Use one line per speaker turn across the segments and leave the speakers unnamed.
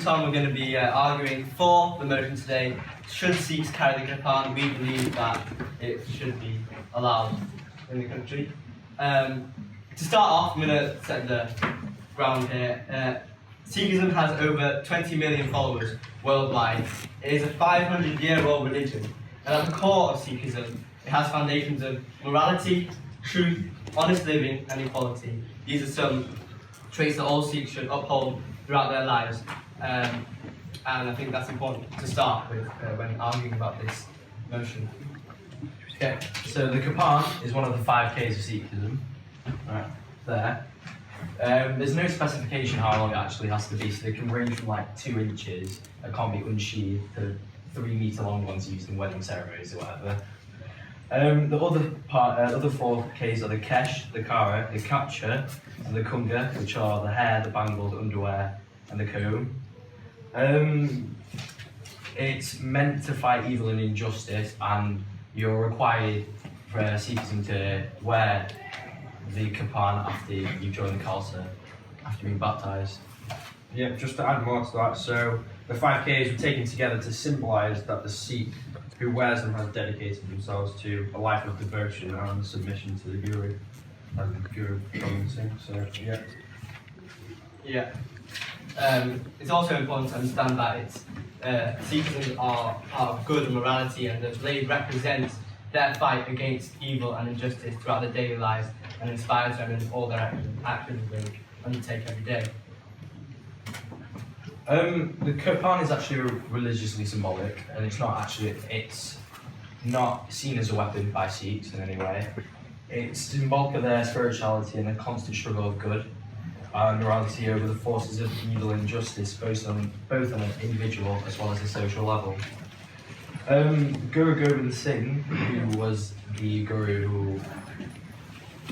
Tom, we're going to be arguing for the motion today. Should Sikhs carry the Kirpan? We believe that it should be allowed in the country. To start off, I'm going to set the ground here. Sikhism has over 20 million followers worldwide. It is a 500-year-old religion, and at the core of Sikhism, it has foundations of morality, truth, honest living, and equality. These are some traits that all Sikhs should uphold throughout their lives, and I think that's important to start with when arguing about this motion.
Okay, so the Kirpan is one of the 5 Ks of Sikhism, right there. There's no specification how long it actually has to be, so they can range from like 2 inches, that can't be unsheathed, to 3-meter long ones used in wedding ceremonies or whatever. The other 4 Ks are the Kesh, the Kara, the Kapcha, and the Kunga, which are the hair, the bangle, the underwear, and the comb. It's meant to fight evil and injustice, and you're required for Sikhism to wear the Kirpan after you join the Khalsa, after being baptised.
Yeah, just to add more to that, so the 5 Ks were taken together to symbolise that the Sikh who wears them has dedicated themselves to a life of devotion and submission to the Guru and the Guru promising. So yeah.
It's also important to understand that Sikhism are part of good morality, and that they represent their fight against evil and injustice throughout their daily lives, and inspires them in all their actions they undertake every day.
The Kirpan is actually religiously symbolic, and it's not seen as a weapon by Sikhs in any way. It's symbolic of their spirituality and a constant struggle of good and morality over the forces of evil and injustice, both on an individual as well as a social level. Guru Gobind Singh, who was the guru who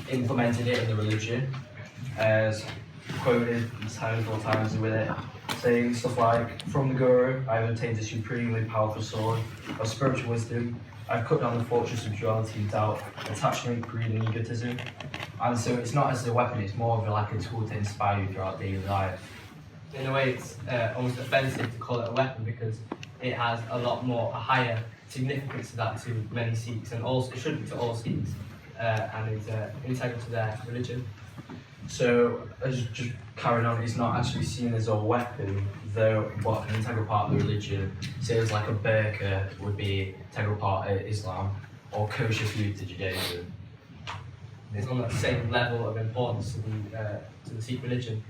implemented it in the religion, has quoted several times with it, saying stuff like, "From the Guru, I have obtained a supremely powerful sword of spiritual wisdom. I've cut down the fortress of duality and doubt, attachment, greed, and egotism." And so it's not as a weapon; it's more of like a tool to inspire you throughout daily life.
In a way, it's almost offensive to call it a weapon, because it has a higher significance to that to many Sikhs, and also it should be to all Sikhs, and it's integral to their religion.
So, as just carrying on, it's not actually seen as a weapon, though, but an integral part of the religion. Say it's like a burqa would be an integral part of Islam, or kosher food to Judaism.
It's on that same level of importance to the Sikh religion.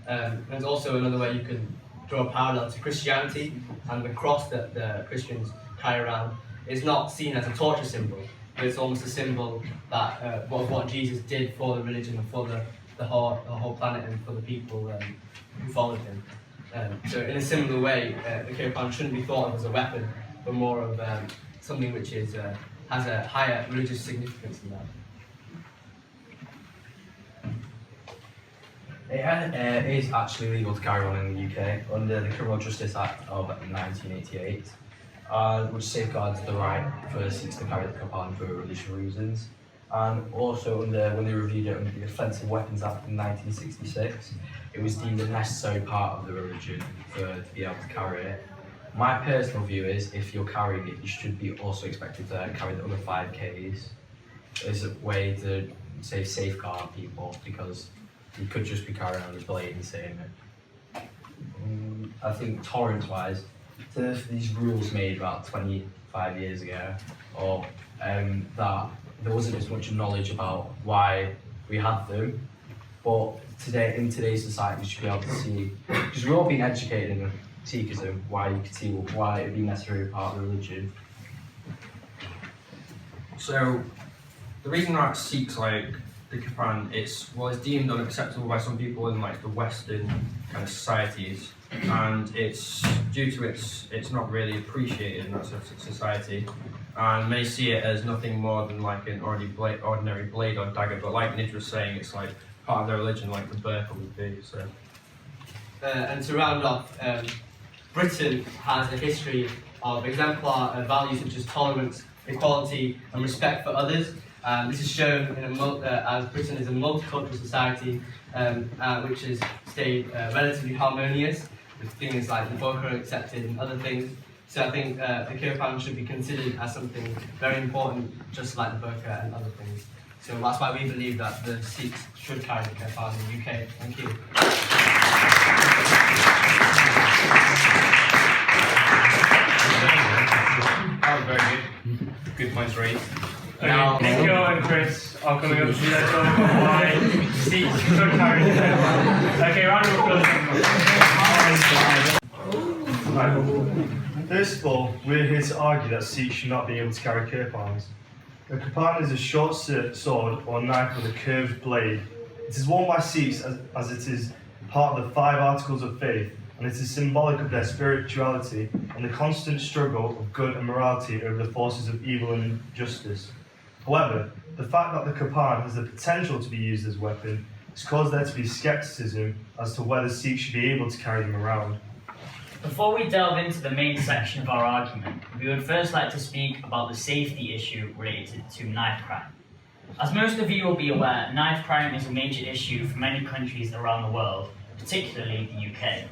There's also another way you can draw a parallel to Christianity, and the cross that the Christians carry around is not seen as a torture symbol, but it's almost a symbol that of what Jesus did for the religion and for the whole planet and for the people who followed him. So in a similar way, the Kirpan shouldn't be thought of as a weapon, but more of something which has a higher religious significance than that.
It is actually legal to carry on in the UK under the Criminal Justice Act of 1988, which safeguards the right for Sikhs to carry the Kirpan for religious reasons. And also when they reviewed it under the Offensive Weapons Act in 1966, it was deemed a necessary part of the religion to be able to carry it. My personal view is, if you're carrying it, you should be also expected to carry the other 5 Ks as a way to, say, safeguard people, because you could just be carrying on a blade and saying it. I think tolerance-wise, so these rules made about 25 years ago, or that there wasn't as much knowledge about why we had them, but today, in today's society, we should be able to see, because we're all being educated in Sikhism, why you could see why it'd be necessary part of the religion.
So the reason that Sikhs like the Kirpan, it's deemed unacceptable by some people in like the Western kind of societies, and it's due to it's not really appreciated in that society, and many see it as nothing more than like an ordinary blade or dagger. But like Nij was saying, it's like part of their religion, like the burqa would be. So,
and to round off, Britain has a history of exemplar values such as tolerance, equality, and respect for others. This is shown in as Britain is a multicultural society which has stayed relatively harmonious, with things like the burqa accepted and other things. So I think the Kirpan should be considered as something very important, just like the burqa and other things. So that's why we believe that the Sikhs should carry the Kirpan in the UK. Thank you.
That was very good. Good points raised.
Okay, Nikhil and Kriss are coming up to you. Let's talk about why Sikhs should carry the Kirpan. Okay, round of applause.
First of all, we're here to argue that Sikhs should not be able to carry kirpans. A kirpan is a short sword or knife with a curved blade. It is worn by Sikhs as it is part of the 5 articles of faith, and it is symbolic of their spirituality and the constant struggle of good and morality over the forces of evil and injustice. However, the fact that the kirpan has the potential to be used as a weapon has caused there to be scepticism as to whether Sikhs should be able to carry them around.
Before we delve into the main section of our argument, we would first like to speak about the safety issue related to knife crime. As most of you will be aware, knife crime is a major issue for many countries around the world, particularly the UK.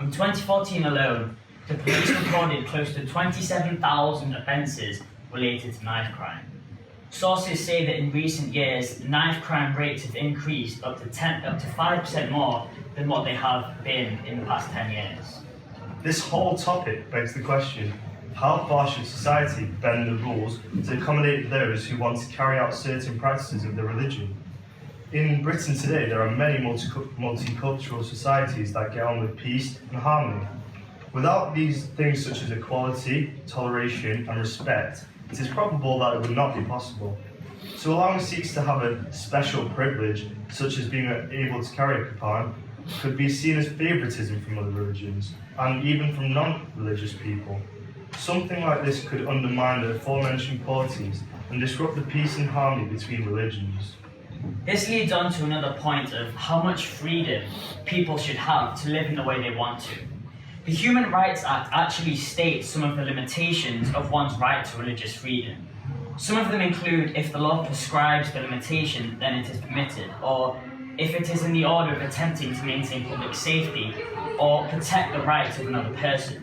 In 2014 alone, the police recorded close to 27,000 offences related to knife crime. Sources say that in recent years, knife crime rates have increased up to 5% more than what they have been in the past 10 years.
This whole topic begs the question, how far should society bend the rules to accommodate those who want to carry out certain practices of their religion? In Britain today, there are many multicultural societies that get on with peace and harmony. Without these things such as equality, toleration and respect, it is probable that it would not be possible. So allowing Sikhs to have a special privilege, such as being able to carry a kirpan, could be seen as favouritism from other religions, and even from non-religious people. Something like this could undermine the aforementioned qualities and disrupt the peace and harmony between religions.
This leads on to another point of how much freedom people should have to live in the way they want to. The Human Rights Act actually states some of the limitations of one's right to religious freedom. Some of them include if the law prescribes the limitation, then it is permitted, or if it is in the order of attempting to maintain public safety or protect the rights of another person.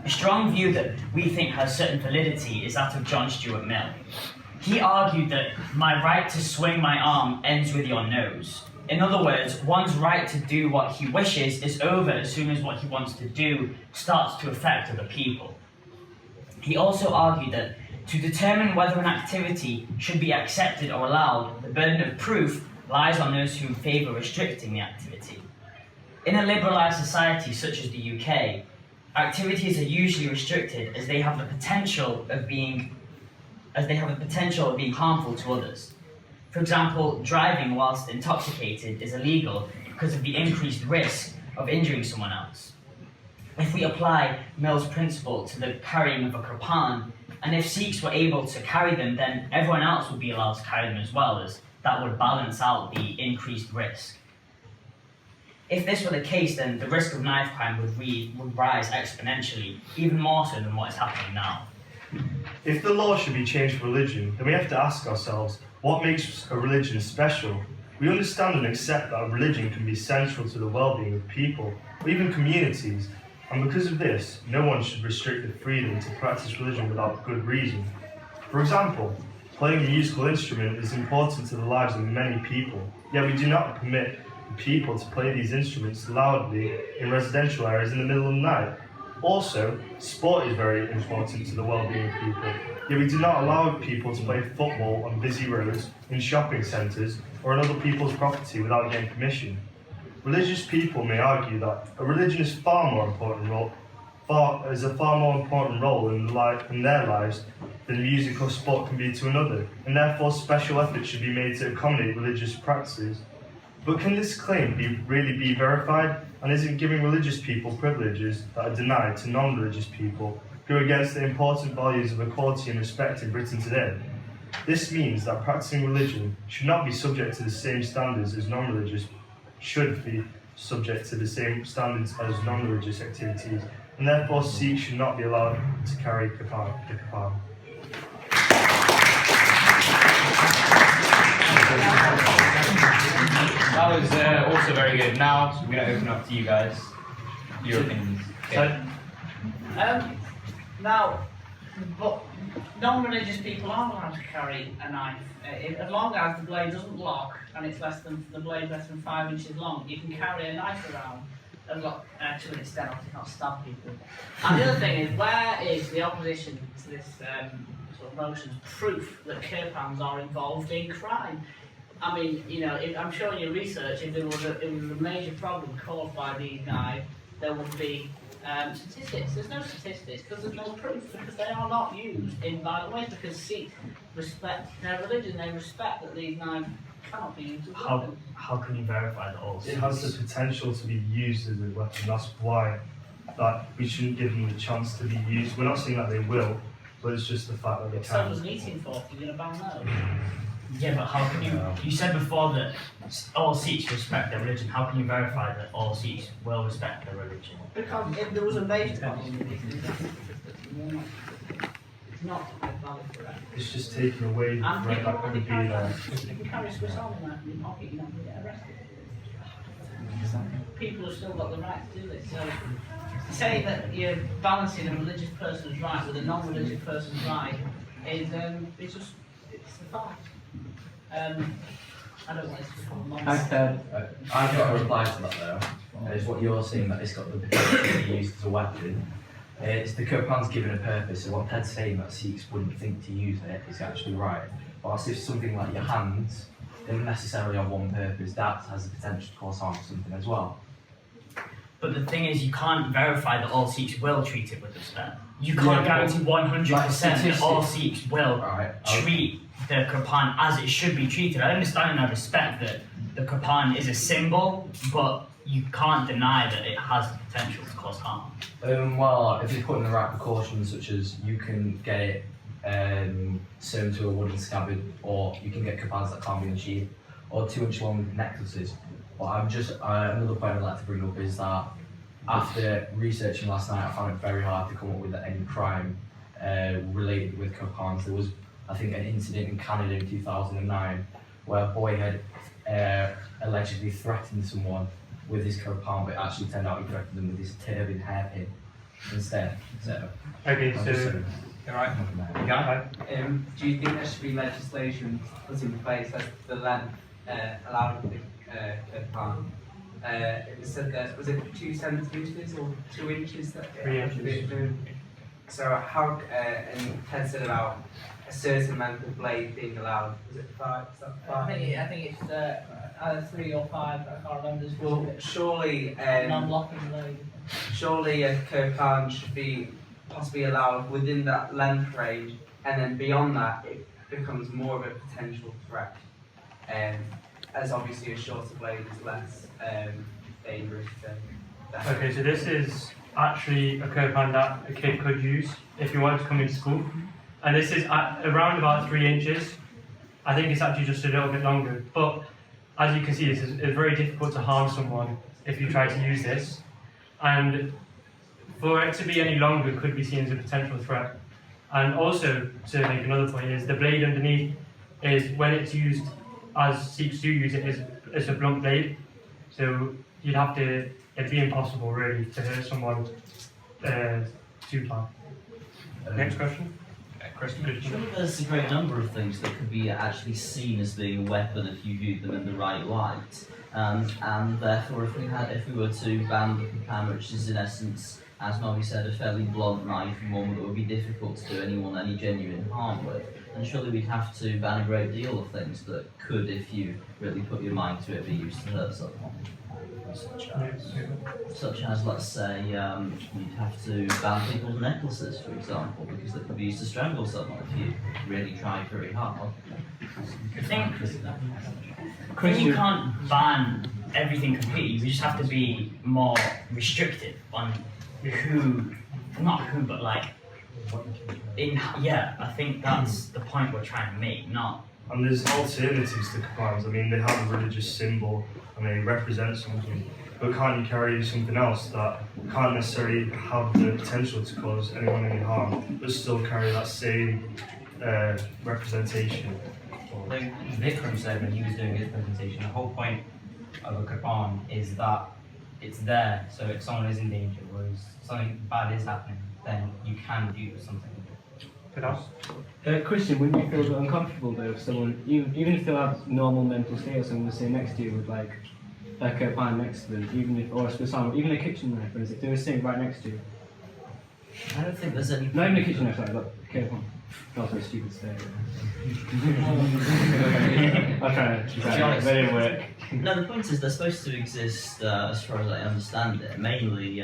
A strong view that we think has certain validity is that of John Stuart Mill. He argued that my right to swing my arm ends with your nose. In other words, one's right to do what he wishes is over as soon as what he wants to do starts to affect other people. He also argued that to determine whether an activity should be accepted or allowed, the burden of proof lies on those who favour restricting the activity. In a liberalised society such as the UK, activities are usually restricted as they have the potential of being harmful to others. For example, driving whilst intoxicated is illegal because of the increased risk of injuring someone else. If we apply Mill's principle to the carrying of a kirpan, and if Sikhs were able to carry them, then everyone else would be allowed to carry them as well, as that would balance out the increased risk. If this were the case, then the risk of knife crime would rise exponentially, even more so than what is happening now.
If the law should be changed for religion, then we have to ask ourselves, what makes a religion special? We understand and accept that a religion can be central to the well-being of people, or even communities, and because of this, no one should restrict the freedom to practice religion without good reason. For example, playing a musical instrument is important to the lives of many people, yet we do not permit people to play these instruments loudly in residential areas in the middle of the night. Also, sport is very important to the well-being of people, yet we do not allow people to play football on busy roads, in shopping centres, or on other people's property without getting permission. Religious people may argue that a religion is a far more important role in their lives than music or sport can be to another, and therefore special efforts should be made to accommodate religious practices. But can this claim really be verified, and is it giving religious people privileges that are denied to non-religious people who are against the important values of equality and respect in Britain today? This means that practicing religion should not be subject to the same standards as non-religious, should be subject to the same standards as non-religious activities, and therefore Sikhs should not be allowed to carry the kirpan.
That was also very good. Now, I'm going to open up to you guys.
your opinions.
Now, but non-religious people aren't allowed to carry a knife. As long as the blade doesn't lock and it's the blade less than 5 inches long, you can carry a knife around as long to an extent, obviously not stab people. And the other thing is, where is the opposition to this sort of motion's proof that Kirpans are involved in crime? I mean, you know, I'm sure in your research, if there was a major problem caused by these knives, there would be statistics. There's no statistics because there's no proof, because they are not used in violent ways, because Sikhs respect their religion, they respect that these knives cannot be used as weapons.
How can you verify that all
It has the potential to be used as a weapon. That's why that we shouldn't give them the chance to be used. We're not saying that they will, but it's just the fact that they
So
can.
does an eating fork, you're going to ban those?
Yeah, but how can you said before that all Sikhs respect their religion, how can you verify that all Sikhs will respect their religion?
Because if there was a major problem with this, it's not a valid threat.
It's just taken away the
And
threat
people
that could
already
be
carry
there.
if you carry a Swiss Army knife in your pocket, you're not going to get arrested. People have still got the right to do this. So to say that you're balancing a religious person's right with a non-religious person's right is it's just it's a fact. I don't want this to become nonsense.
I've got a reply to that though. Is what you're saying that it's got the potential to be used as a weapon. It's the Kirpan's given a purpose, so what Ted's saying that Sikhs wouldn't think to use it is actually right. But as if something like your hands don't necessarily have one purpose, that has the potential to cause harm to something as well.
But the thing is, you can't verify that all Sikhs will treat it with respect. You can't guarantee 100% that all Sikhs will treat the Kirpan as it should be treated. I understand and I respect that the Kirpan is a symbol, but you can't deny that it has the potential to cause harm.
Well, if you put in the right precautions, such as you can get it sewn to a wooden scabbard, or you can get Kirpans that can't be achieved, or 2-inch long necklaces. But I'm just another point I'd like to bring up is that after researching last night, I found it very hard to come up with any crime related with Kirpans. There was, I think, an incident in Canada in 2009 where a boy had allegedly threatened someone with his Kirpan, but it actually turned out he threatened them with his turban hairpin instead. So,
Okay, so
Alright.
Do you think there should be legislation put in place as the length allowed with the Kirpan? It was said that, was it 2 centimetres or 2 inches that it had to be? So how, and Ted said about a certain length of blade being allowed, was it 5? Is that 5?
I think it's either 3 or 5, I can't remember.
Well, surely,
non-locking blade.
surely a Kirpan should be possibly allowed within that length range, and then beyond that it becomes more of a potential threat. As obviously a shorter blade is less dangerous than that.
okay, so this is actually a Kirpan that a kid could use if he wanted to come into school. And this is at around about 3 inches. I think it's actually just a little bit longer. But as you can see, it's very difficult to harm someone if you try to use this. And for it to be any longer could be seen as a potential threat. And also, to make another point, is the blade underneath is, when it's used, as Sikhs do use it, is a blunt blade. So you'd have to, it'd be impossible really to hurt someone too far. Next question.
Kriss
Surely there's a great number of things that could be actually seen as being a weapon if you viewed them in the right light. And therefore, if we were to ban the Kirpan, which is in essence, as Nobby said, a fairly blunt knife and one that would be difficult to do anyone any genuine harm with, then surely we'd have to ban a great deal of things that could, if you really put your mind to it, be used to hurt someone. Such as, let's say, you'd have to ban people's necklaces, for example, because they could be used to strangle someone if you really tried very hard.
I think you can't ban everything completely, you just have to be more restrictive on but like, I think that's the point we're trying to make, not...
And there's alternatives to Kirpans. I mean, they have a religious symbol and they represent something. But can't you carry something else that can't necessarily have the potential to cause anyone any harm, but still carry that same representation?
Like Vikram said when he was doing his presentation, the whole point of a Kirpan is that it's there, so if someone is in danger or something bad is happening, then you can do something with it.
Good answer.
Christian, wouldn't you feel a bit uncomfortable though if someone, even if they have normal mental state or someone was sitting next to you with like a Kirpan next to them, even if, or even a kitchen knife, for instance, if they were sitting right next to you?
I don't think there's any.
Not even a kitchen knife, sorry, but Kirpan. Also a stupid state. I'll try it. That didn't work.
No, the point is they're supposed to exist, as far as I understand it, mainly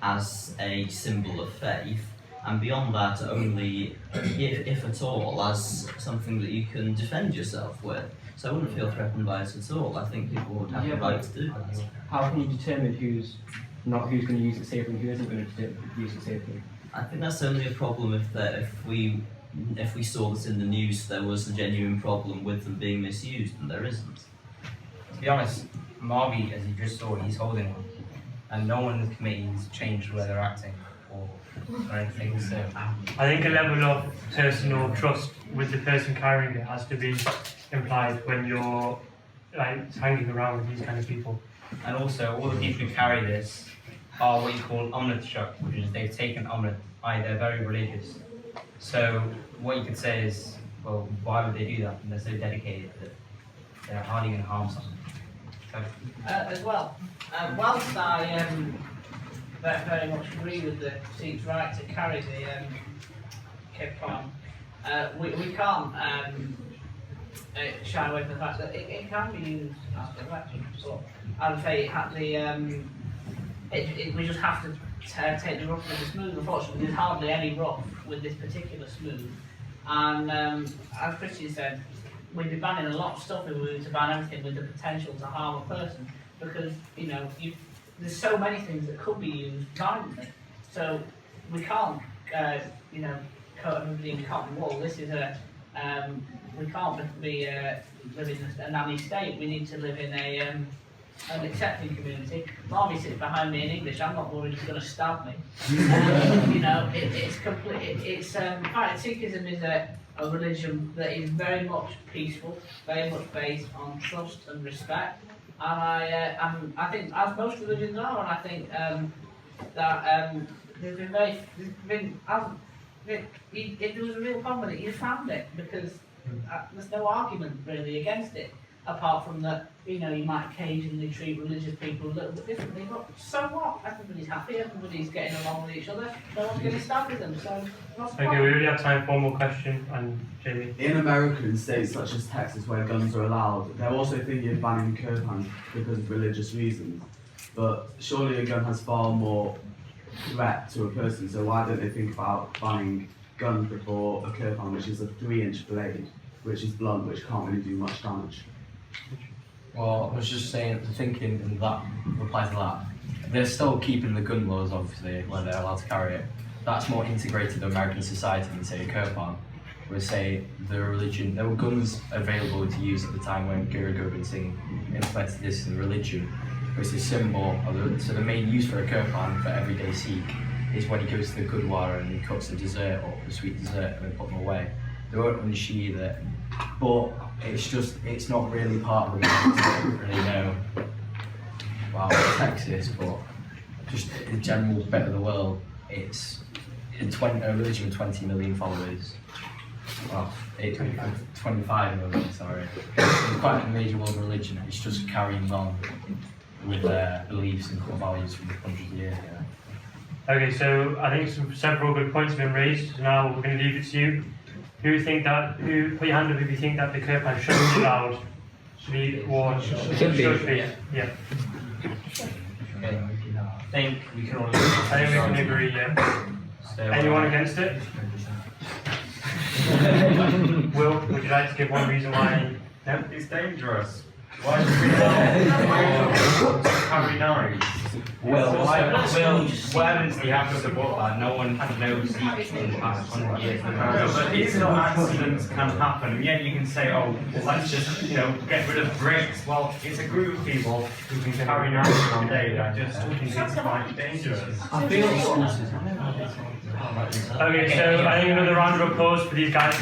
as a symbol of faith, and beyond that only, if at all, as something that you can defend yourself with. So I wouldn't feel threatened by it at all. I think people would have the right to do that.
How can you determine who's going to use it safely and who isn't going to use it safely?
I think that's only a problem if we saw that in the news there was a genuine problem with them being misused, and there isn't.
To be honest, Marvy, as you just saw, he's holding one, and no one in the committee has changed where they're acting or anything. So
I think a level of personal trust with the person carrying it has to be implied when you're like hanging around with these kind of people.
And also, all the people who carry this are what you call Amrit Shak, which is they've taken Amrit, i.e. they're very religious. So what you could say is, well, why would they do that? And they're so dedicated that they're hardly going to harm someone. So,
As well, whilst I very much agree with the Sikhs' right to carry the Kirpan, we can't shy away from the fact that it can be used as a weapon. But I would say we just have to take the rough with the smooth. Unfortunately, there's hardly any rough with this particular smooth. And as Christian said, we'd be banning a lot of stuff if we were to ban everything with the potential to harm a person, because there's so many things that could be used violently. So we can't cut everybody in cotton wool. This is we can't be living in a nanny state. We need to live in an accepting community. Marvy sits behind me in English. I'm not worried he's going to stab me. It's complete. Sikhism is a religion that is very much peaceful, very much based on trust and respect. And I think, as most religions are, and I think that if there was a real problem with it, you found it, because there's no argument really against it, apart from that, you might occasionally treat religious people a little bit differently, but so what? Everybody's happy, everybody's getting along with each other, no one's getting stabbed with them, so what's the
Okay,
point?
we already have time for one more question, and Jamie.
In America, in states such as Texas, where guns are allowed, they're also thinking of banning Kirpan because of religious reasons. But surely a gun has far more threat to a person, so why don't they think about banning guns before a Kirpan, which is a 3-inch blade, which is blunt, which can't really do much damage?
Well, I was just saying, thinking in that reply to that, they're still keeping the gun laws, obviously, where they're allowed to carry it. That's more integrated to American society than, say, a Kirpan, where, say, the religion, there were guns available to use at the time when Guru Gobind Singh implemented this in the religion. It's a symbol of so the main use for a Kirpan for everyday Sikh is when he goes to the Gurdwara and he cooks a dessert or a sweet dessert and they put them away. They won't unsheathe it, but it's not really part of the religion. I don't really know about Texas, but just in the general bit of the world, it's a religion with 20 million followers. Well, 25 million, sorry. It's quite a major world religion. It's just carrying on with their beliefs and core values from hundreds of years ago.
Okay, so I think several good points have been raised. So now we're going to leave it to you. Who put your hand up if you think that the Kirpan should be allowed to be worn? Should be. Yeah.
I think we can all
agree, yeah.
So,
Anyone against it? Will, would you like to give one reason why?
No? It's dangerous. Why should we carry knives?
Where do you have to support that? No one knows Sikhs in the past 100 years.
But these little accidents can happen, and yet you can say, oh, let's just, get rid of bricks. Well, it's a group of people who can carry knives all day. I just think it's quite dangerous.
Okay, so I think another round of applause for these guys.